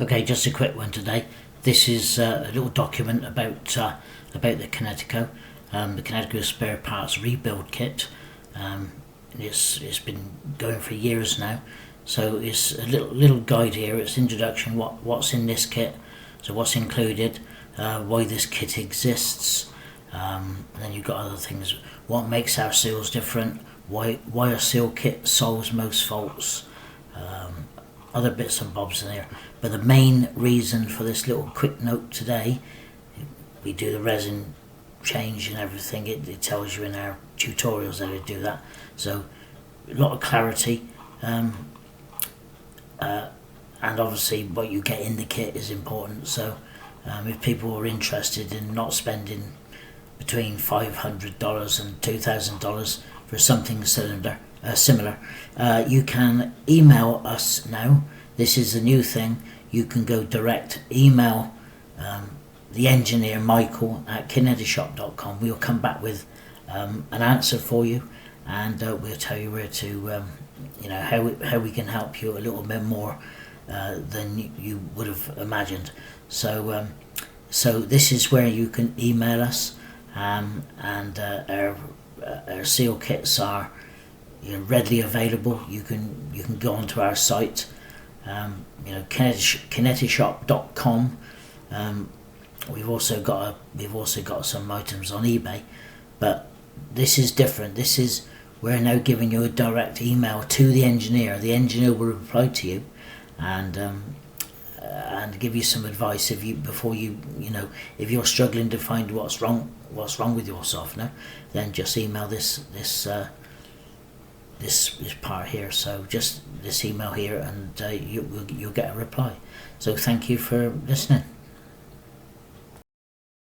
Okay, just a quick one today. This is a little document about the Kinetico, the Kinetico Spare Parts Rebuild Kit. It's been going for years now, so it's a little guide here. It's introduction, what's in this kit, so what's included, why this kit exists. And then you've got other things. What makes our seals different? Why a seal kit solves most faults. Other bits and bobs in there, but the main reason for this little quick note today, we do the resin change and everything. It tells you in our tutorials how to do that, so a lot of clarity, and obviously what you get in the kit is important. So if people are interested in not spending between $500 and $2,000 for something similar, you can email us now. This is a new thing. You can go direct, email the engineer Michael at kinetishop.com. We'll come back with an answer for you, and we'll tell you where to how we can help you a little bit more than you would have imagined. So this is where you can email us, and our seal kits are readily available. You can go onto our site, kinetishop.com. We've also got some items on eBay, but this is different. We're now giving you a direct email to the engineer. The engineer will reply to you and give you some advice if you're struggling to find what's wrong with your softener. Then just email this part here. So just this email here, and you'll get a reply. So thank you for listening.